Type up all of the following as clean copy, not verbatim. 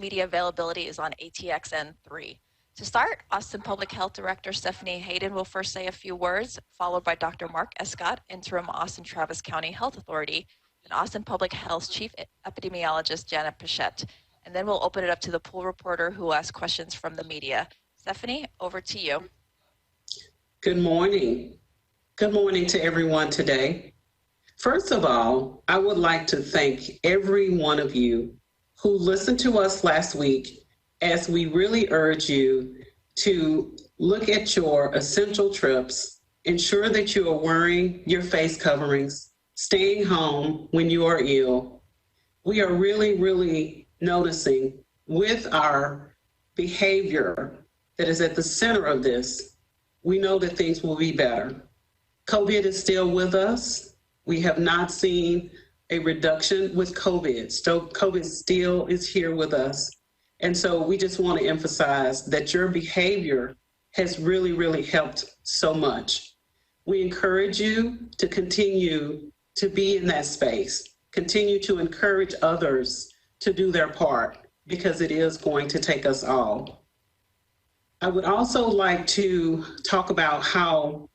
Media availability is on ATXN3. To start, Austin Public Health Director Stephanie Hayden will first say a few words, followed by Dr. Mark Escott, Interim Austin Travis County Health Authority, and Austin Public Health's Chief Epidemiologist Janet Pichette. And then we'll open it up to the pool reporter who will ask questions from the media. Stephanie, over to you. Good morning. Good morning to everyone today. First of all, I would like to thank every one of you who listened to us last week as we really urge you to look at your essential trips, ensure that you are wearing your face coverings, staying home when you are ill. We are really noticing with our behavior that is at the center of this, we know that things will be better. COVID is still with us. We have not seen a reduction with COVID. So COVID still is here with us. And so we just want to emphasize that your behavior has really helped so much. We encourage you to continue to be in that space, continue to encourage others to do their part, because it is going to take us all. I would also like to talk about how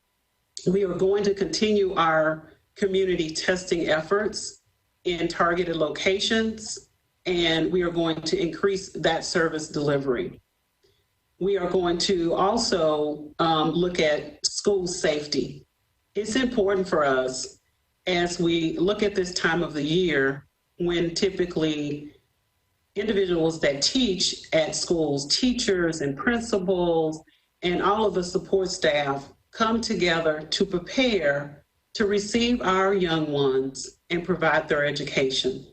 we are going to continue our community testing efforts in targeted locations, and we are going to increase that service delivery. We are going to also look at school safety. It's important for us as we look at this time of the year when typically individuals that teach at schools, teachers and principals, and all of the support staff come together to prepare to receive our young ones and provide their education.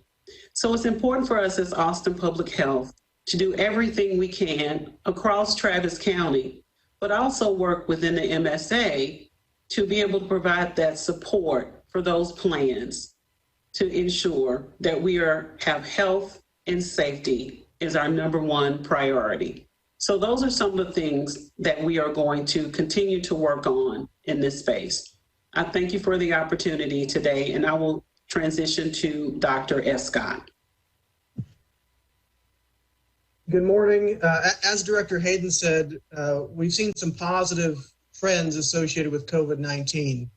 So it's important for us as Austin Public Health to do everything we can across Travis County, but also work within the MSA to be able to provide that support for those plans to ensure that we have health and safety is our #1 priority. So those are some of the things that we are going to continue to work on in this space. I thank you for the opportunity today, and I will transition to Dr. Escott. Good morning. As Director Hayden said, we've seen some positive trends associated with COVID-19.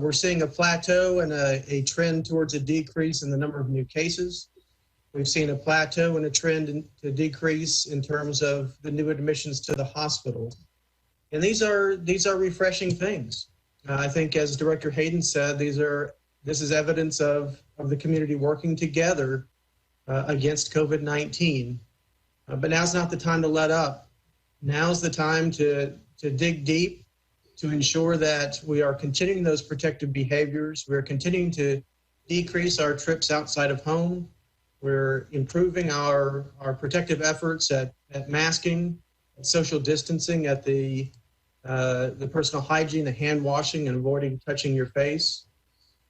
We're seeing a plateau and a trend towards a decrease in the number of new cases. We've seen a plateau and a trend to decrease in terms of the new admissions to the hospital. And these are refreshing things. I think, as Director Hayden said, this is evidence of the community working together against COVID-19. But now's not the time to let up. Now's the time to dig deep, to ensure that we are continuing those protective behaviors. We're continuing to decrease our trips outside of home. We're improving our protective efforts at masking, at social distancing, at the personal hygiene, the hand washing, and avoiding touching your face.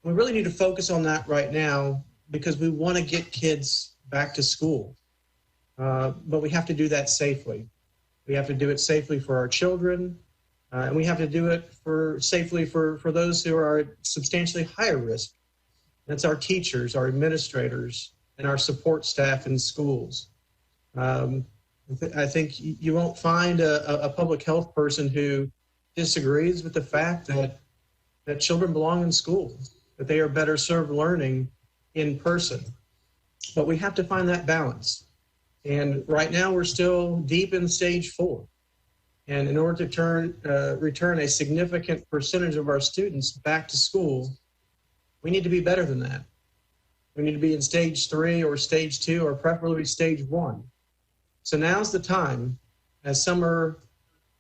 We really need to focus on that right now because we want to get kids back to school. But we have to do that safely. We have to do it safely for our children, and we have to do it safely for those who are at substantially higher risk. That's our teachers, our administrators, and our support staff in schools. I think you won't find a public health person who disagrees with the fact that children belong in school, that they are better served learning in person. But we have to find that balance. And right now we're still deep in stage 4. And in order to return a significant percentage of our students back to school, we need to be better than that. We need to be in stage 3 or stage 2 or preferably stage 1. So now's the time, as summer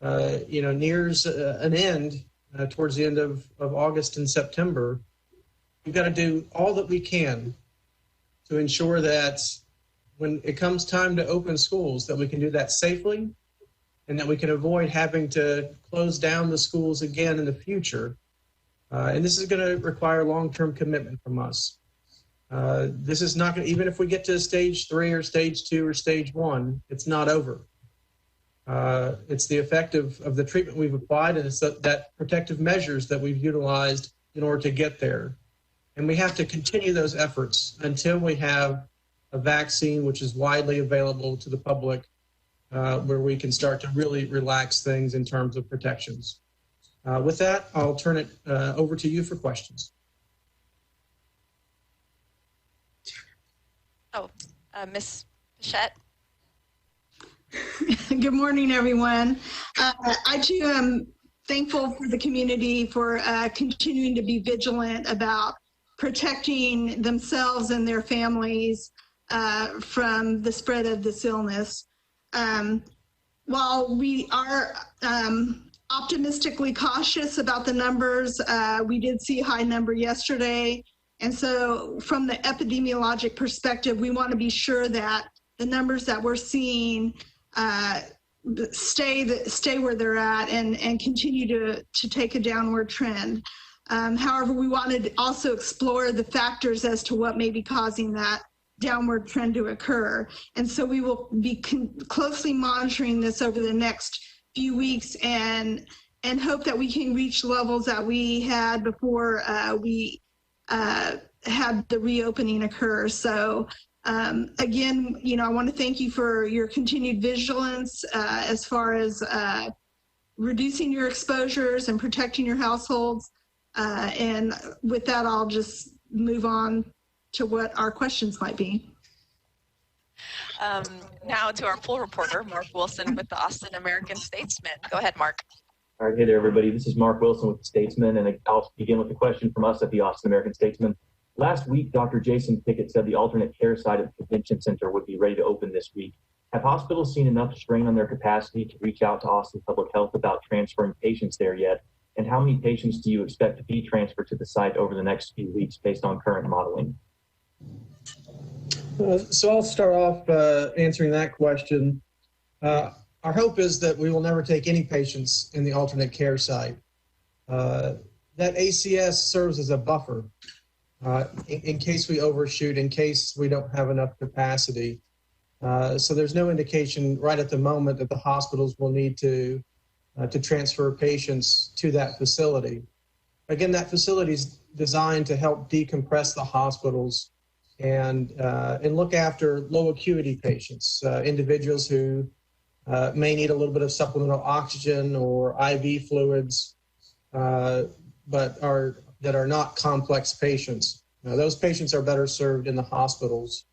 nears an end towards the end of August and September, we've got to do all that we can to ensure that when it comes time to open schools, that we can do that safely and that we can avoid having to close down the schools again in the future. And this is going to require long-term commitment from us. This is not going to, even if we get to stage 3 or stage 2 or stage 1, it's not over. It's the effect of the treatment we've applied, and it's that protective measures that we've utilized in order to get there. And we have to continue those efforts until we have a vaccine which is widely available to the public, where we can start to really relax things in terms of protections. With that, I'll turn it over to you for questions. Ms. Pichette. Good morning, everyone. I too am thankful for the community for continuing to be vigilant about protecting themselves and their families from the spread of this illness. While we are optimistically cautious about the numbers, we did see a high number yesterday. And so from the epidemiologic perspective, we want to be sure that the numbers that we're seeing stay where they're at and continue to take a downward trend. However, we wanted to also explore the factors as to what may be causing that downward trend to occur. And so we will be closely monitoring this over the next few weeks and hope that we can reach levels that we had before we had the reopening occur. So again, I want to thank you for your continued vigilance as far as reducing your exposures and protecting your households. And with that, I'll just move on to what our questions might be. Now to our poll reporter, Mark Wilson with the Austin American-Statesman. Go ahead, Mark. All right, hey there, everybody. This is Mark Wilson with the Statesman, and I'll begin with a question from us at the Austin American-Statesman. Last week, Dr. Jason Pickett said the alternate care site at the convention center would be ready to open this week. Have hospitals seen enough strain on their capacity to reach out to Austin Public Health about transferring patients there yet? And how many patients do you expect to be transferred to the site over the next few weeks based on current modeling? So I'll start off answering that question. Our hope is that we will never take any patients in the alternate care site. That ACS serves as a buffer in case we overshoot, in case we don't have enough capacity. So there's no indication right at the moment that the hospitals will need to transfer patients to that facility. Again, that facility is designed to help decompress the hospitals and look after low acuity patients, individuals who may need a little bit of supplemental oxygen or IV fluids, but that are not complex patients. Those patients are better served in the hospitals.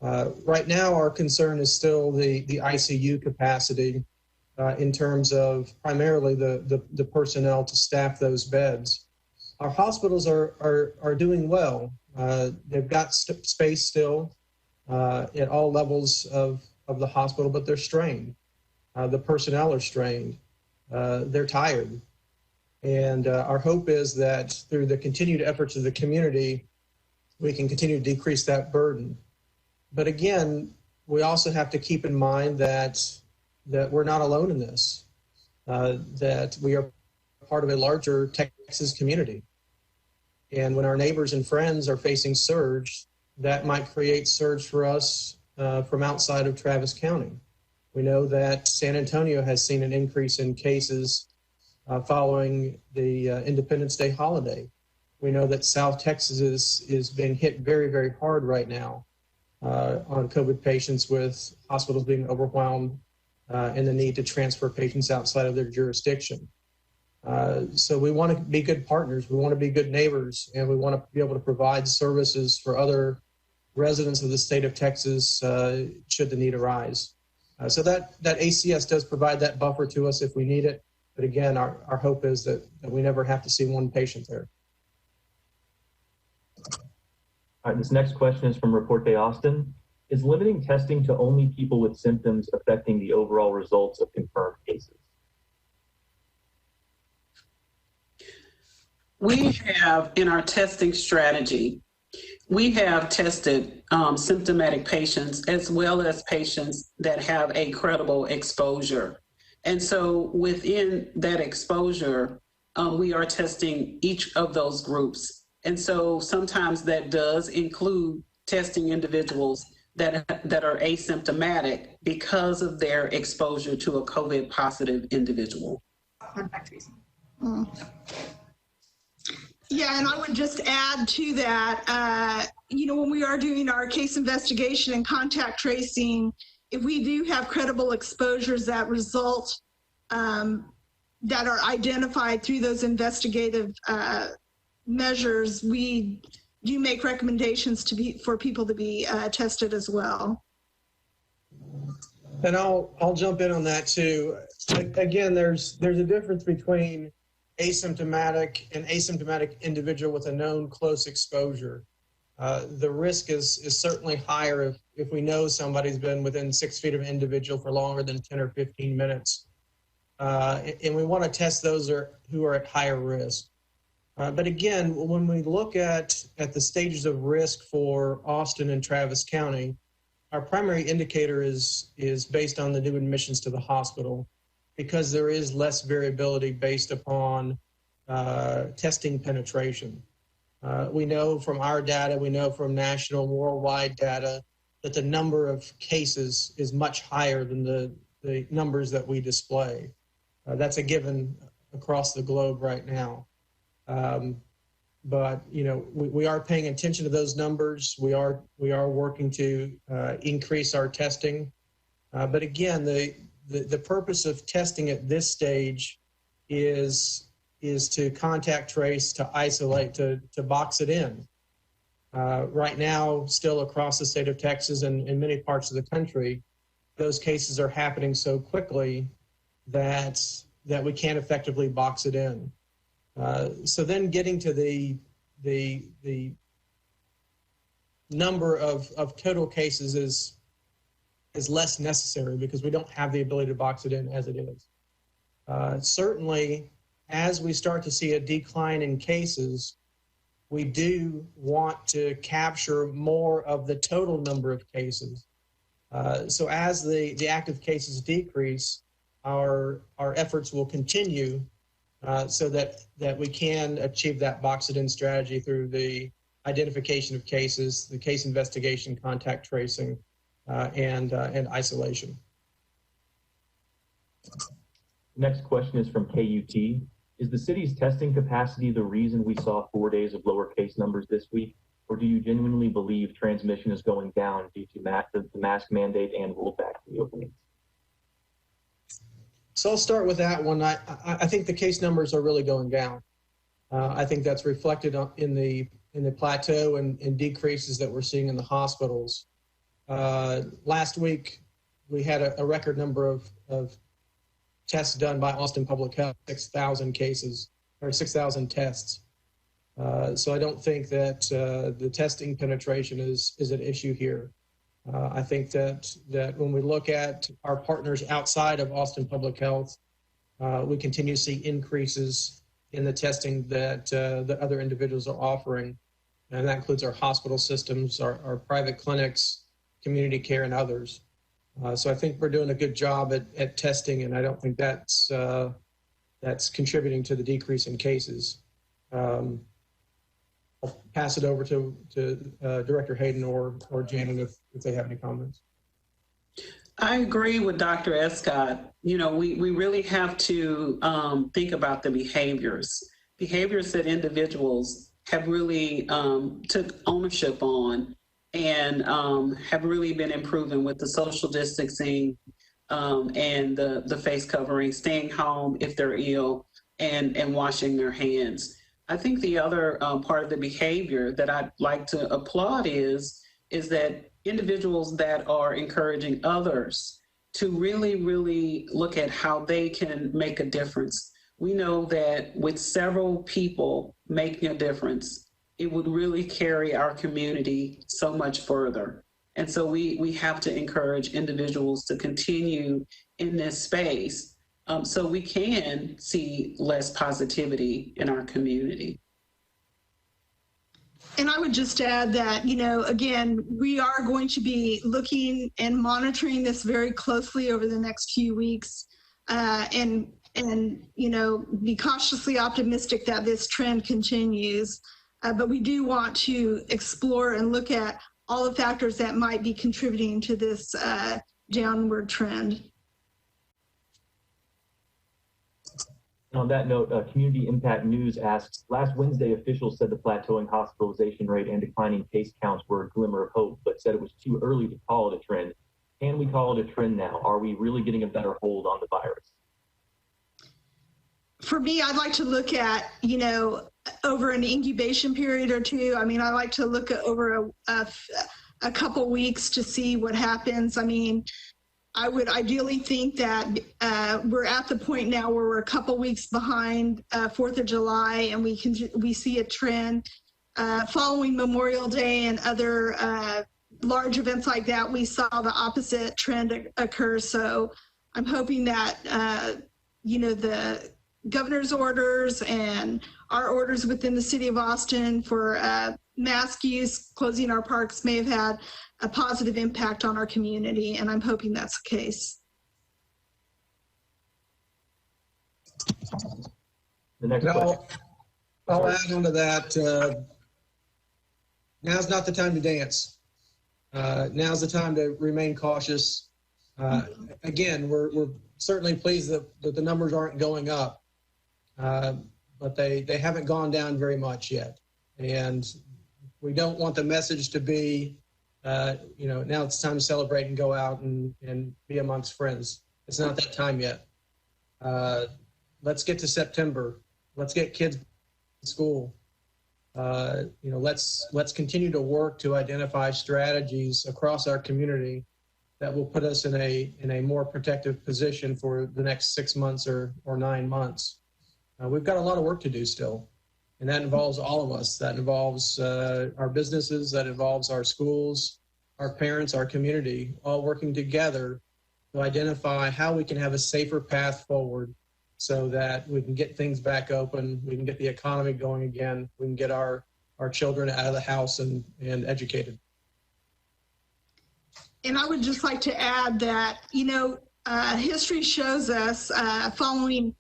Right now, our concern is still the ICU capacity in terms of primarily the personnel to staff those beds. Our hospitals are doing well. They've got space still at all levels of the hospital, but they're strained. The personnel are strained. They're tired. And our hope is that through the continued efforts of the community, we can continue to decrease that burden. But again, we also have to keep in mind that we're not alone in this, that we are part of a larger Texas community. And when our neighbors and friends are facing surge, that might create surge for us from outside of Travis County. We know that San Antonio has seen an increase in cases following the Independence Day holiday. We know that South Texas is being hit very, very hard right now on COVID patients, with hospitals being overwhelmed and the need to transfer patients outside of their jurisdiction. So we want to be good partners, we want to be good neighbors, and we want to be able to provide services for other residents of the state of Texas should the need arise. So that ACS does provide that buffer to us if we need it. But again, our hope is that we never have to see one patient there. All right, this next question is from Report Day Austin. Is limiting testing to only people with symptoms affecting the overall results of confirmed cases? We have, in our testing strategy, we have tested symptomatic patients as well as patients that have a credible exposure. And so within that exposure, we are testing each of those groups. And so sometimes that does include testing individuals that are asymptomatic because of their exposure to a COVID positive individual. Yeah, and I would just add to that, when we are doing our case investigation and contact tracing, if we do have credible exposures that result, that are identified through those investigative measures, we do make recommendations for people to be tested as well. And I'll jump in on that too. Again, there's a difference between asymptomatic and asymptomatic individual with a known close exposure. The risk is certainly higher if we know somebody's been within 6 feet of an individual for longer than 10 or 15 minutes. And we want to test those who are at higher risk. But again, when we look at the stages of risk for Austin and Travis County, our primary indicator is based on the new admissions to the hospital, because there is less variability based upon testing penetration. We know from our data, we know from national and worldwide data, that the number of cases is much higher than the numbers that we display. That's a given across the globe right now. But we are paying attention to those numbers. We are working to increase our testing. But again, the purpose of testing at this stage is to contact trace, to isolate, to box it in. Right now, still across the state of Texas and in many parts of the country, those cases are happening so quickly that we can't effectively box it in. So then getting to the number of total cases is less necessary, because we don't have the ability to box it in as it is. Certainly, as we start to see a decline in cases, we do want to capture more of the total number of cases. So as the active cases decrease, our efforts will continue so that we can achieve that box it in strategy through the identification of cases, the case investigation, contact tracing, and isolation. Next question is from KUT. Is the city's testing capacity the reason we saw 4 days of lower case numbers this week? Or do you genuinely believe transmission is going down due to the mask mandate and rollback reopenings? So I'll start with that one. I think the case numbers are really going down. I think that's reflected in the plateau and decreases that we're seeing in the hospitals. Last week, we had a record number of tests done by Austin Public Health, 6,000 cases, or 6,000 tests. So I don't think that the testing penetration is an issue here. I think that when we look at our partners outside of Austin Public Health, we continue to see increases in the testing that the other individuals are offering. And that includes our hospital systems, our private clinics, community care, and others. So I think we're doing a good job at testing, and I don't think that's contributing to the decrease in cases. I'll pass it over to Director Hayden or Janet if they have any comments. I agree with Dr. Escott. We really have to think about the behaviors that individuals have really took ownership on and have really been improving with the social distancing and the face covering, staying home if they're ill, and washing their hands. I think the other part of the behavior that I'd like to applaud is that individuals that are encouraging others to really, really look at how they can make a difference. We know that with several people making a difference, it would really carry our community so much further. And so we have to encourage individuals to continue in this space so we can see less positivity in our community. And I would just add that, again, we are going to be looking and monitoring this very closely over the next few weeks and be cautiously optimistic that this trend continues. But we do want to explore and look at all the factors that might be contributing to this downward trend. And on that note, Community Impact News asks, last Wednesday, officials said the plateauing hospitalization rate and declining case counts were a glimmer of hope, but said it was too early to call it a trend. Can we call it a trend now? Are we really getting a better hold on the virus? For me, I'd like to look at, you know, over an incubation period or two. I mean, I like to look at over a couple weeks to see what happens. I mean, I would ideally think that we're at the point now where we're a couple weeks behind 4th of July, and we see a trend following Memorial Day and other large events like that. We saw the opposite trend occur. So I'm hoping that you know, the governor's orders and our orders within the city of Austin for mask use, closing our parks, may have had a positive impact on our community, and I'm hoping that's the case. The next question. I'll add on to that. Now's not the time to dance. Now's the time to remain cautious. Again, we're certainly pleased that the numbers aren't going up, but they haven't gone down very much yet. And we don't want the message to be, you know, now it's time to celebrate and go out and be amongst friends. It's not that time yet. Let's get to September. Let's get kids in school. You know, let's continue to work to identify strategies across our community that will put us in a more protective position for the next 6 months or 9 months. We've got a lot of work to do still, and that involves all of us. That involves our businesses, that involves our schools, our parents, our community, all working together to identify how we can have a safer path forward so that we can get things back open, we can get the economy going again, we can get our children out of the house and educated. And I would just like to add that, you know, history shows us following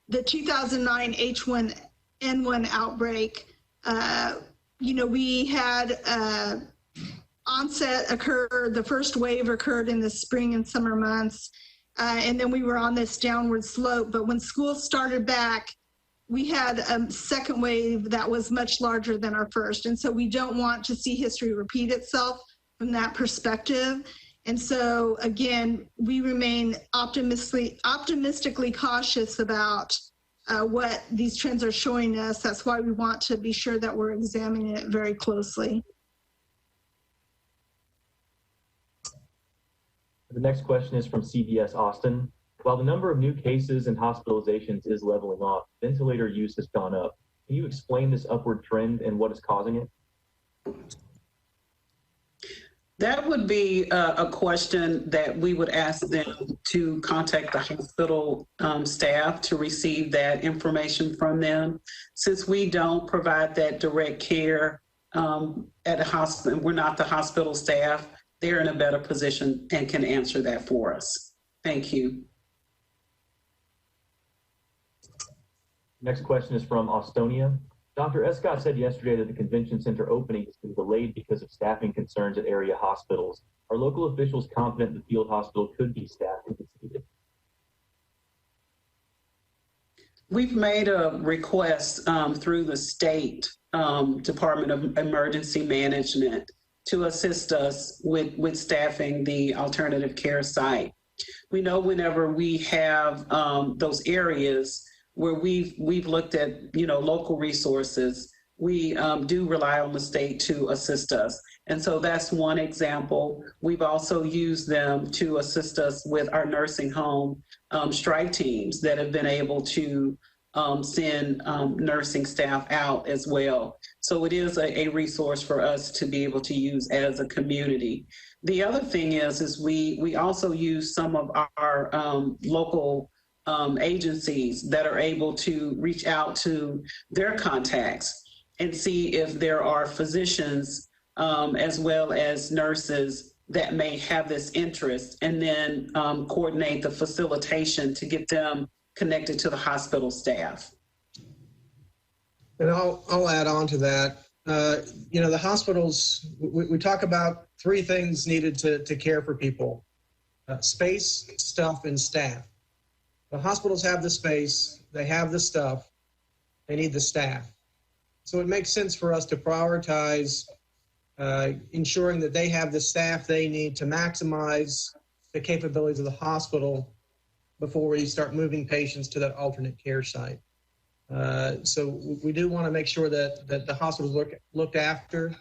the 2009 H1N1 outbreak, you know, we had onset occur, the first wave occurred in the spring and summer months, and then we were on this downward slope. But when school started back, we had a second wave that was much larger than our first. And so we don't want to see history repeat itself from that perspective. And so, again, we remain optimistically cautious about what these trends are showing us. That's why we want to be sure that we're examining it very closely. The next question is from CBS Austin. While the number of new cases and hospitalizations is leveling off, ventilator use has gone up. Can you explain this upward trend and what is causing it? That would be a question that we would ask them to contact the hospital staff to receive that information from them. Since we don't provide that direct care at a hospital, we're not the hospital staff, they're in a better position and can answer that for us. Thank you. Next question is from Austonia. Dr. Escott said yesterday that the convention center opening has been delayed because of staffing concerns at area hospitals. Are local officials confident the field hospital could be staffed if it's needed? We've made a request through the state Department of Emergency Management to assist us with staffing the alternative care site. We know whenever we have those areas where we've looked at, you know, local resources, we do rely on the state to assist us. And so that's one example. We've also used them to assist us with our nursing home strike teams that have been able to send nursing staff out as well. So it is a resource for us to be able to use as a community. The other thing is we also use some of our local agencies that are able to reach out to their contacts and see if there are physicians as well as nurses that may have this interest, and then coordinate the facilitation to get them connected to the hospital staff. And I'll add on to that. You know, the hospitals, we talk about three things needed to care for people: space, stuff, and staff. The hospitals have the space, they have the stuff, they need the staff. So it makes sense for us to prioritize ensuring that they have the staff they need to maximize the capabilities of the hospital before we start moving patients to that alternate care site. So we do want to make sure that the hospitals looked after.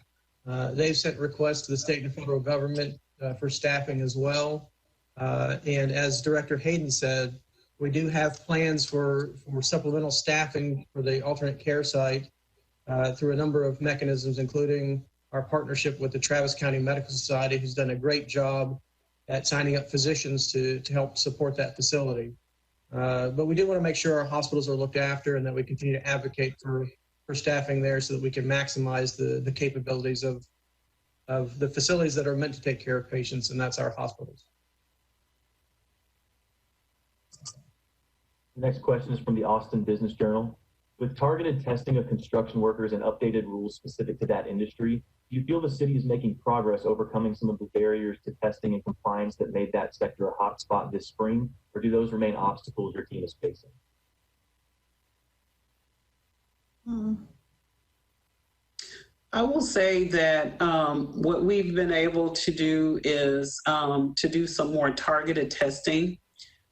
They've sent requests to the state and federal government for staffing as well. And as Director Hayden said, we do have plans for supplemental staffing for the alternate care site through a number of mechanisms, including our partnership with the Travis County Medical Society, who's done a great job at signing up physicians to help support that facility. But we do want to make sure our hospitals are looked after and that we continue to advocate for staffing there so that we can maximize the capabilities of the facilities that are meant to take care of patients, and that's our hospitals. The next question is from the Austin Business Journal. With targeted testing of construction workers and updated rules specific to that industry, do you feel the city is making progress overcoming some of the barriers to testing and compliance that made that sector a hotspot this spring, or do those remain obstacles your team is facing? I will say that what we've been able to do is to do some more targeted testing.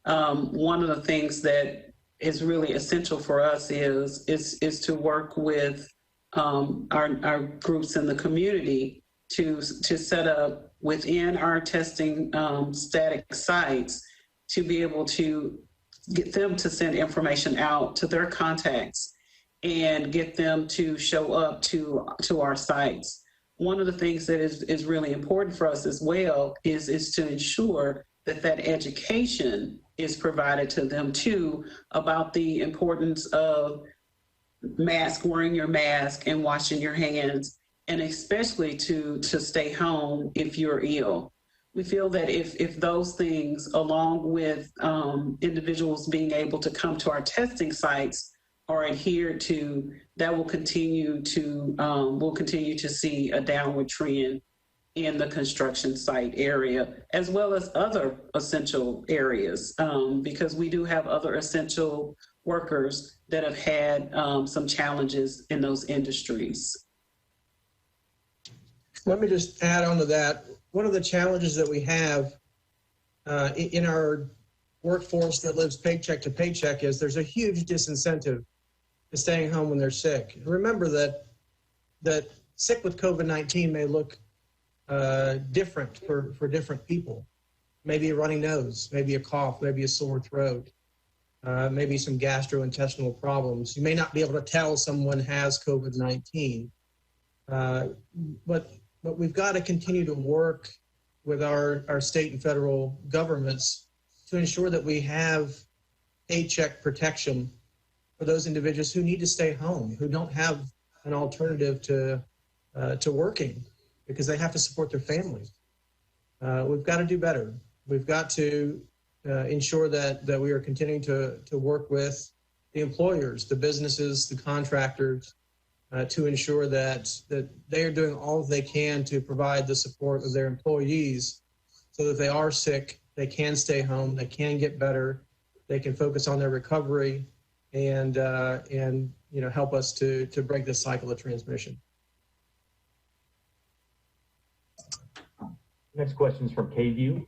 One of the things that is really essential for us is to work with our groups in the community to set up within our testing static sites to be able to get them to send information out to their contacts and get them to show up to our sites. One of the things that is really important for us as well is to ensure that education is provided to them too about the importance of wearing your mask and washing your hands, and especially to stay home if you're ill. We feel that if those things, along with individuals being able to come to our testing sites, are adhered to, that will continue to see a downward trend in the construction site area, as well as other essential areas, because we do have other essential workers that have had some challenges in those industries. Let me just add on to that. One of the challenges that we have in our workforce that lives paycheck to paycheck is there's a huge disincentive to staying home when they're sick. Remember that sick with COVID-19 may look different for different people. Maybe a runny nose, maybe a cough, maybe a sore throat, maybe some gastrointestinal problems. You may not be able to tell someone has COVID-19, but we've got to continue to work with our state and federal governments to ensure that we have paycheck protection for those individuals who need to stay home, who don't have an alternative to working because they have to support their families. We've got to do better. We've got to ensure that we are continuing to work with the employers, the businesses, the contractors, to ensure that they are doing all they can to provide the support of their employees so that if they are sick, they can stay home, they can get better, they can focus on their recovery and help us to break this cycle of transmission. Next question is from KVUE.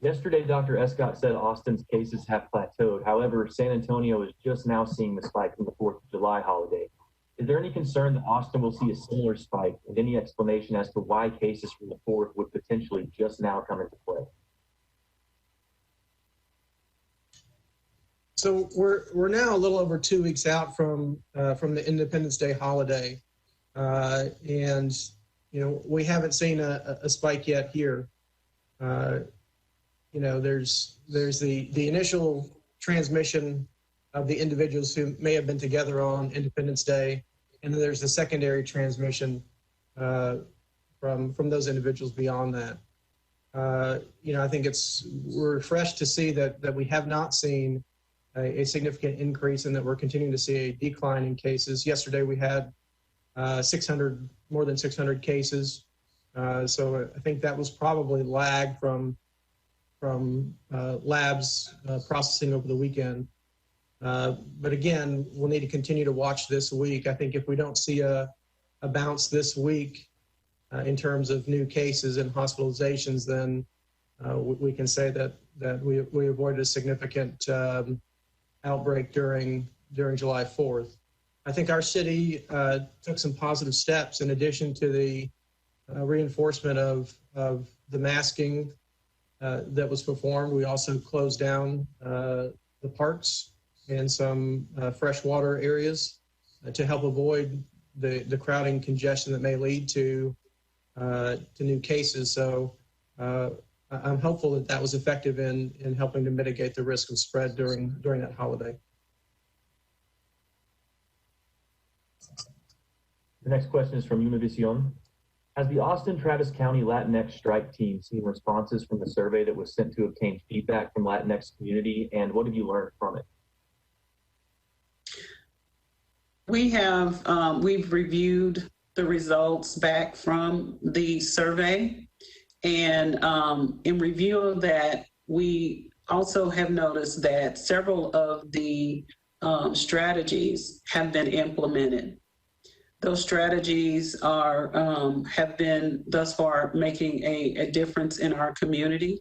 Yesterday, Dr. Escott said Austin's cases have plateaued. However, San Antonio is just now seeing the spike from the 4th of July holiday. Is there any concern that Austin will see a similar spike, and any explanation as to why cases from the 4th would potentially just now come into play? So we're now a little over 2 weeks out from the Independence Day holiday, and we haven't seen a spike yet here. There's the initial transmission of the individuals who may have been together on Independence Day, and then there's the secondary transmission from those individuals beyond that. I think we're refreshed to see that we have not seen a significant increase and that we're continuing to see a decline in cases. Yesterday we had more than 600 cases. So I think that was probably lag from labs processing over the weekend. But again, we'll need to continue to watch this week. I think if we don't see a bounce this week in terms of new cases and hospitalizations, then we can say that we avoided a significant outbreak during July 4th. I think our city took some positive steps in addition to the reinforcement of the masking that was performed. We also closed down the parks and some freshwater areas to help avoid the crowding congestion that may lead to new cases. So I'm hopeful that was effective in helping to mitigate the risk of spread during that holiday. The next question is from Univision. Has the Austin-Travis County Latinx strike team seen responses from the survey that was sent to obtain feedback from Latinx community, and what have you learned from it? We've reviewed the results back from the survey, and in review of that, we also have noticed that several of the strategies have been implemented. Those strategies have been thus far making a difference in our community.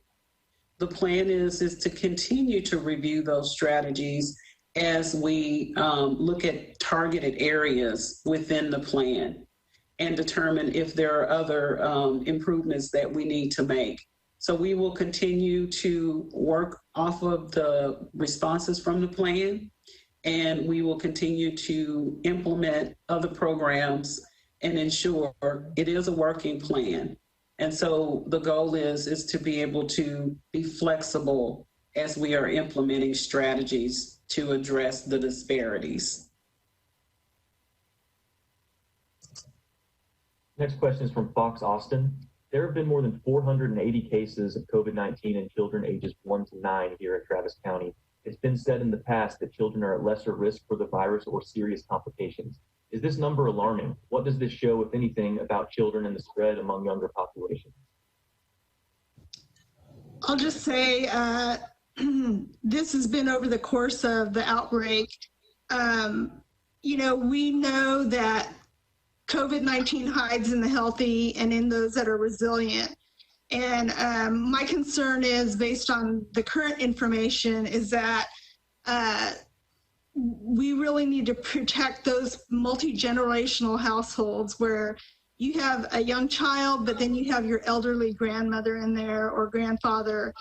The plan is to continue to review those strategies as we look at targeted areas within the plan and determine if there are other improvements that we need to make. So we will continue to work off of the responses from the plan, and we will continue to implement other programs and ensure it is a working plan. And so the goal is to be able to be flexible as we are implementing strategies to address the disparities. Next question is from Fox Austin. There have been more than 480 cases of COVID-19 in children ages 1 to 9 here in Travis County. It's been said in the past that children are at lesser risk for the virus or serious complications. Is this number alarming? What does this show, if anything, about children and the spread among younger populations? I'll just say this has been over the course of the outbreak. We know that COVID-19 hides in the healthy and in those that are resilient. And my concern is, based on the current information, is that we really need to protect those multi-generational households where you have a young child, but then you have your elderly grandmother in there or grandfather.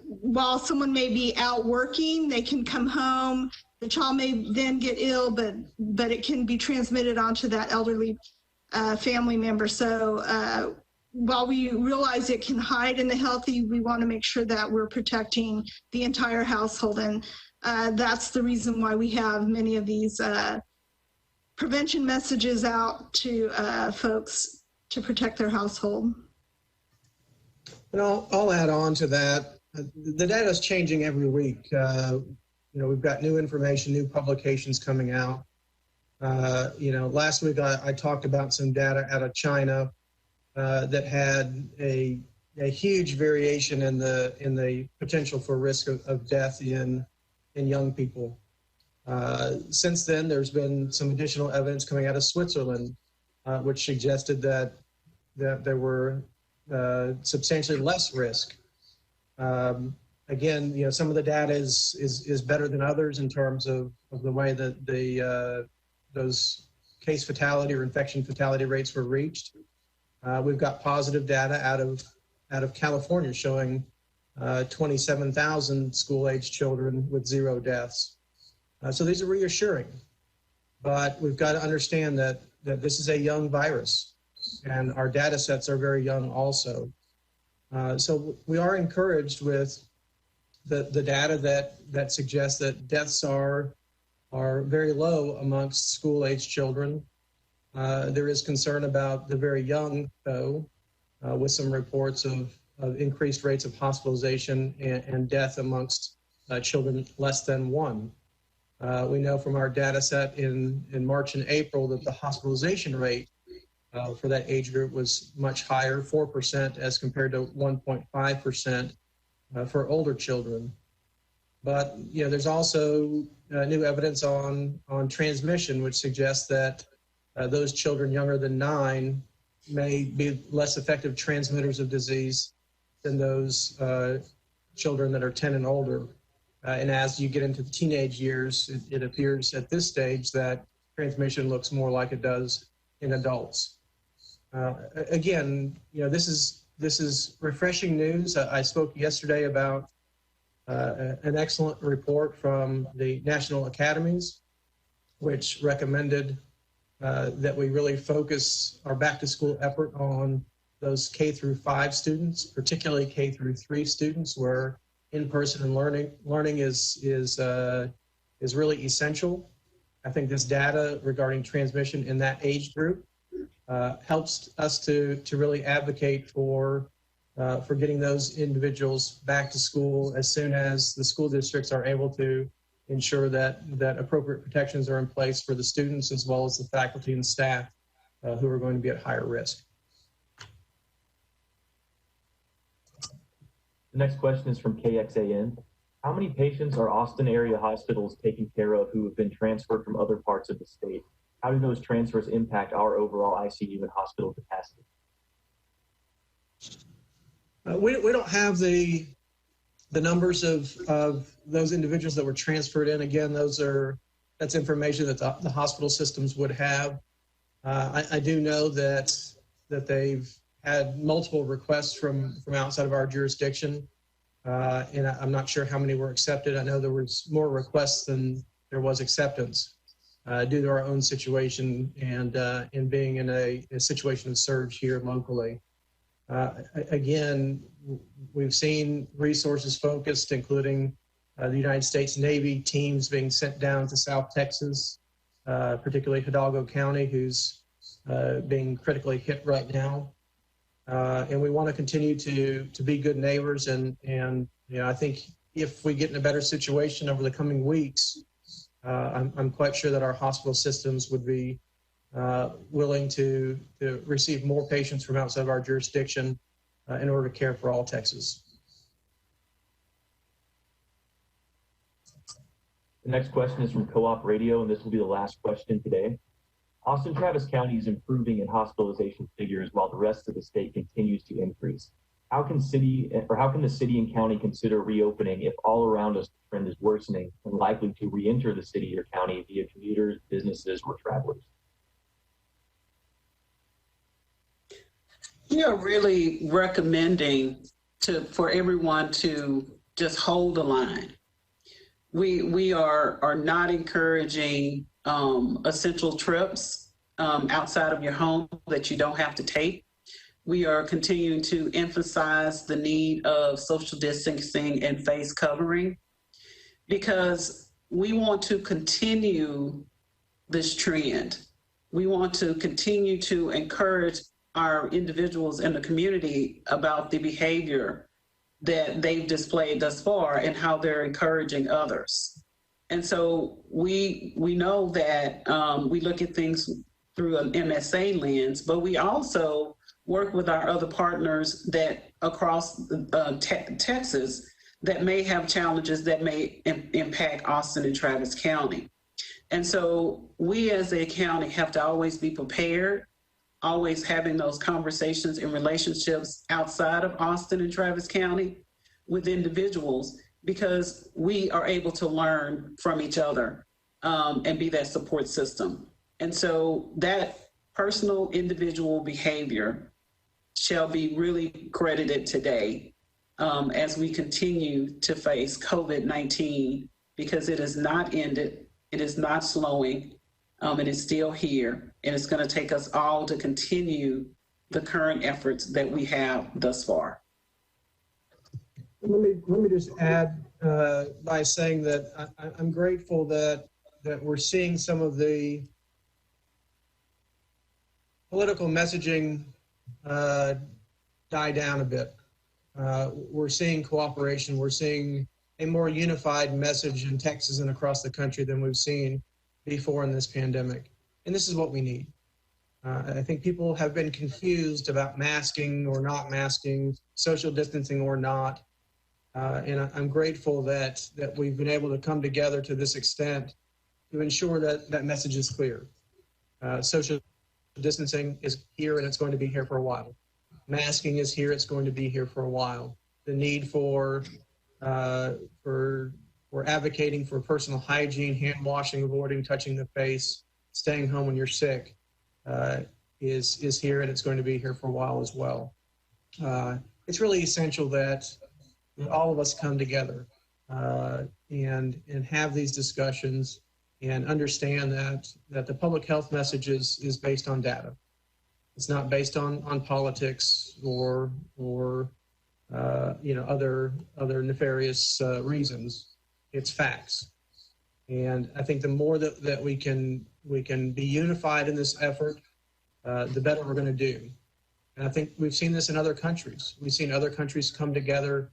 While someone may be out working, they can come home. The child may then get ill, but it can be transmitted onto that elderly family member. So while we realize it can hide in the healthy, we want to make sure that we're protecting the entire household. And that's the reason why we have many of these prevention messages out to folks to protect their household. And I'll add on to that. The data is changing every week. We've got new information, new publications coming out. Last week I talked about some data out of China that had a huge variation in the potential for risk of death in young people. Since then, there's been some additional evidence coming out of Switzerland, which suggested that there were substantially less risk. Again, some of the data is better than others in terms of the way that those case fatality or infection fatality rates were reached. We've got positive data out of California showing 27,000 school-age children with 0 deaths. So these are reassuring, but we've got to understand that this is a young virus, and our data sets are very young also. So we are encouraged with the data that suggests that deaths are very low amongst school-age children. There is concern about the very young, though, with some reports of increased rates of hospitalization and death amongst children less than 1. We know from our data set in March and April that the hospitalization rate for that age group was much higher, 4% as compared to 1.5% for older children. But there's also new evidence on transmission, which suggests that those children younger than 9 may be less effective transmitters of disease than those children that are 10 and older. And as you get into the teenage years, it appears at this stage that transmission looks more like it does in adults. Again, this is refreshing news. I spoke yesterday about an excellent report from the National Academies, which recommended that we really focus our back-to-school effort on those K through 5 students, particularly K through 3 students, where in-person learning is really essential. I think this data regarding transmission in that age group helps us to really advocate for getting those individuals back to school as soon as the school districts are able to ensure that appropriate protections are in place for the students as well as the faculty and staff who are going to be at higher risk. The next question is from KXAN. How many patients are Austin area hospitals taking care of who have been transferred from other parts of the state? How do those transfers impact our overall ICU and hospital capacity? We don't have the numbers of those individuals that were transferred in. Again, that's information that the hospital systems would have. I do know that they've had multiple requests from outside of our jurisdiction, and I'm not sure how many were accepted. I know there was more requests than there was acceptance due to our own situation and in being in a situation of surge here locally. Again, we've seen resources focused, including the United States Navy teams being sent down to South Texas, particularly Hidalgo County, who's being critically hit right now. And we want to continue to be good neighbors. And I think if we get in a better situation over the coming weeks, I'm quite sure that our hospital systems would be willing to receive more patients from outside of our jurisdiction in order to care for all Texas. The next question is from Co-op Radio, and this will be the last question today. Austin Travis County is improving in hospitalization figures while the rest of the state continues to increase. How can the city and county consider reopening if all around us the trend is worsening and likely to re-enter the city or county via commuters, businesses, or travelers? We are really recommending for everyone to just hold the line. We are not encouraging essential trips outside of your home that you don't have to take. We are continuing to emphasize the need of social distancing and face covering because we want to continue this trend. We want to continue to encourage our individuals in the community about the behavior that they've displayed thus far and how they're encouraging others. And so we know that we look at things through an MSA lens, but we also work with our other partners that across Texas that may have challenges that may impact Austin and Travis County. And so we as a county have to always be prepared, always having those conversations and relationships outside of Austin and Travis County with individuals because we are able to learn from each other and be that support system. And so that personal individual behavior shall be really credited today as we continue to face COVID-19 because it is not ended, it is not slowing, it is still here, and it's going to take us all to continue the current efforts that we have thus far. Let me just add by saying that I'm grateful that we're seeing some of the political messaging die down a bit. We're seeing cooperation. We're seeing a more unified message in Texas and across the country than we've seen before in this pandemic. And this is what we need. I think people have been confused about masking or not masking, social distancing or not. And I'm grateful that we've been able to come together to this extent to ensure that that message is clear. Social distancing is here and it's going to be here for a while. Masking is here, it's going to be here for a while. The need for advocating for personal hygiene, hand washing, avoiding touching the face, staying home when you're sick is here and it's going to be here for a while as well. It's really essential that all of us come together and have these discussions and understand that the public health message is based on data. It's not based on politics or other nefarious reasons. It's facts. And I think the more that we can be unified in this effort, the better we're going to do. And I think we've seen this in other countries. We've seen other countries come together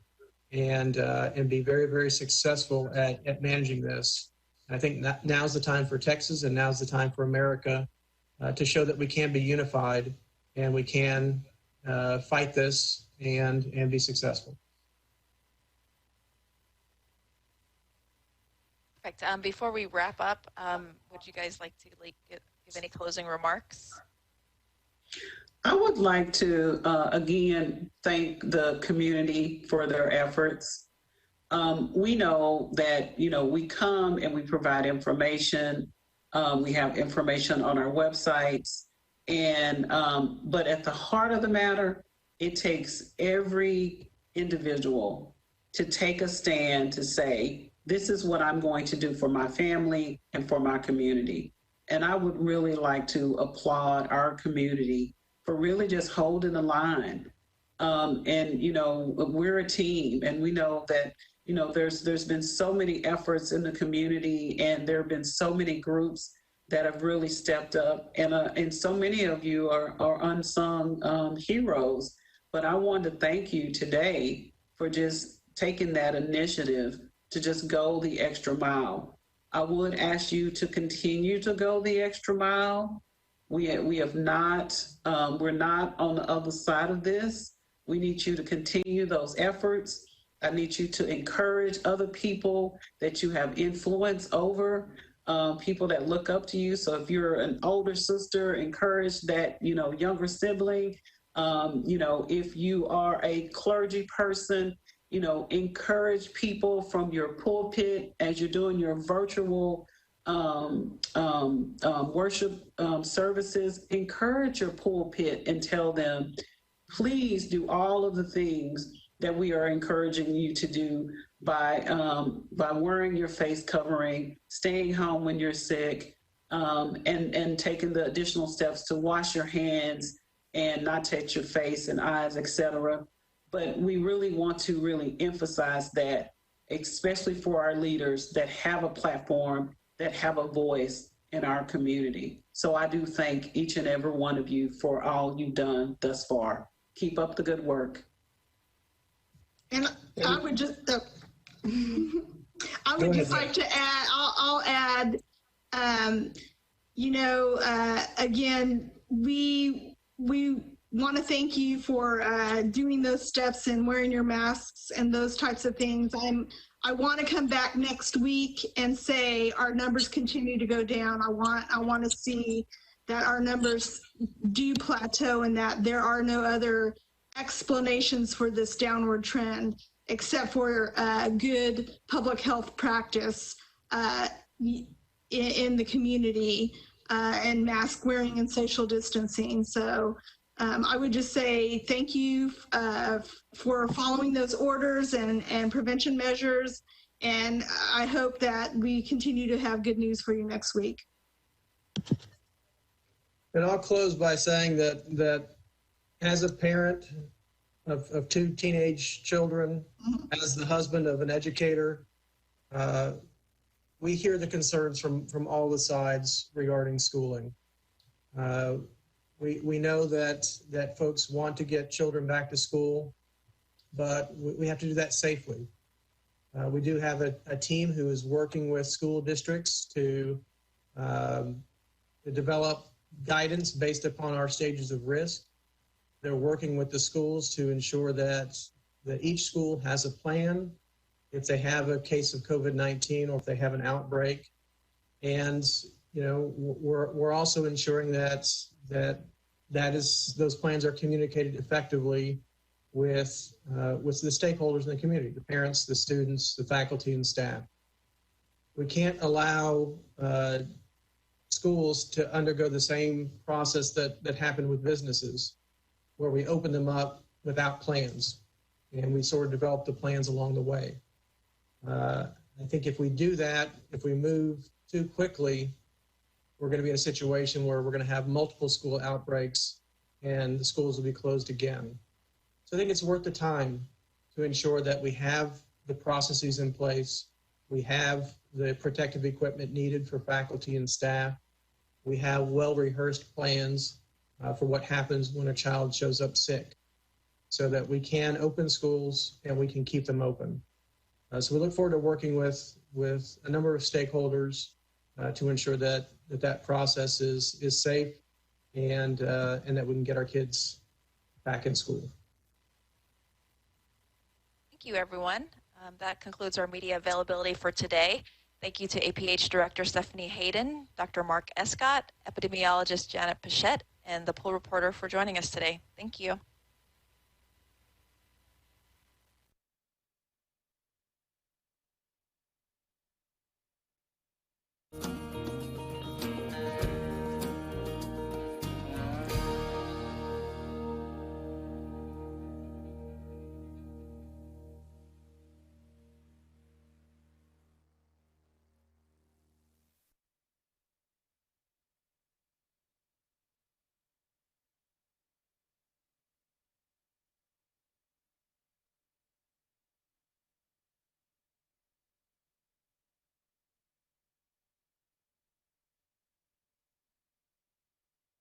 and be very, very successful at managing this. And I think now's the time for Texas and now's the time for America to show that we can be unified and we can fight this and be successful. Perfect. Before we wrap up, would you guys like to give any closing remarks? I would like to, again, thank the community for their efforts. We know that, we come and we provide information. We have information on our websites. But at the heart of the matter, it takes every individual to take a stand to say, this is what I'm going to do for my family and for my community. And I would really like to applaud our community for really just holding the line. We're a team, and we know that, there's been so many efforts in the community, and there have been so many groups that have really stepped up, and so many of you are unsung heroes. But I want to thank you today for just taking that initiative to just go the extra mile. I would ask you to continue to go the extra mile. We have not, we're not on the other side of this. We need you to continue those efforts. I need you to encourage other people that you have influence over, people that look up to you. So if you're an older sister, encourage that, younger sibling. If you are a clergy person, encourage people from your pulpit as you're doing your virtual worship services. Encourage your pulpit and tell them, please do all of the things that we are encouraging you to do by wearing your face covering, staying home when you're sick, and taking the additional steps to wash your hands and not touch your face and eyes, etc. But we really want to really emphasize that, especially for our leaders that have a platform, that have a voice in our community. So I do thank each and every one of you for all you've done thus far. Keep up the good work. And I would just, like to add, I'll add, again, we want to thank you for doing those steps and wearing your masks and those types of things. I want to come back next week and say our numbers continue to go down. I want to see that our numbers do plateau and that there are no other explanations for this downward trend except for good public health practice in the community and mask wearing and social distancing. So I would just say thank you for following those orders and prevention measures. And I hope that we continue to have good news for you next week. And I'll close by saying that as a parent of two teenage children, as the husband of an educator, we hear the concerns from all the sides regarding schooling. We know that folks want to get children back to school, but we have to do that safely. We do have a team who is working with school districts to develop guidance based upon our stages of risk. They're working with the schools to ensure that that each school has a plan if they have a case of COVID-19 or if they have an outbreak. And, you know, we're also ensuring that those plans are communicated effectively with the stakeholders in the community, the parents, the students, the faculty, and staff. We can't allow schools to undergo the same process that happened with businesses, where we open them up without plans, and we sort of develop the plans along the way. I think if we do that, if we move too quickly, we're going to be in a situation where we're going to have multiple school outbreaks and the schools will be closed again. So I think it's worth the time to ensure that we have the processes in place, we have the protective equipment needed for faculty and staff, we have well-rehearsed plans for what happens when a child shows up sick, so that we can open schools and we can keep them open. So we look forward to working with a number of stakeholders to ensure that process is safe and that we can get our kids back in school. Thank you, everyone. That concludes our media availability for today. Thank you to APH Director Stephanie Hayden, Dr. Mark Escott, Epidemiologist Janet Pichette, and the poll reporter for joining us today. Thank you.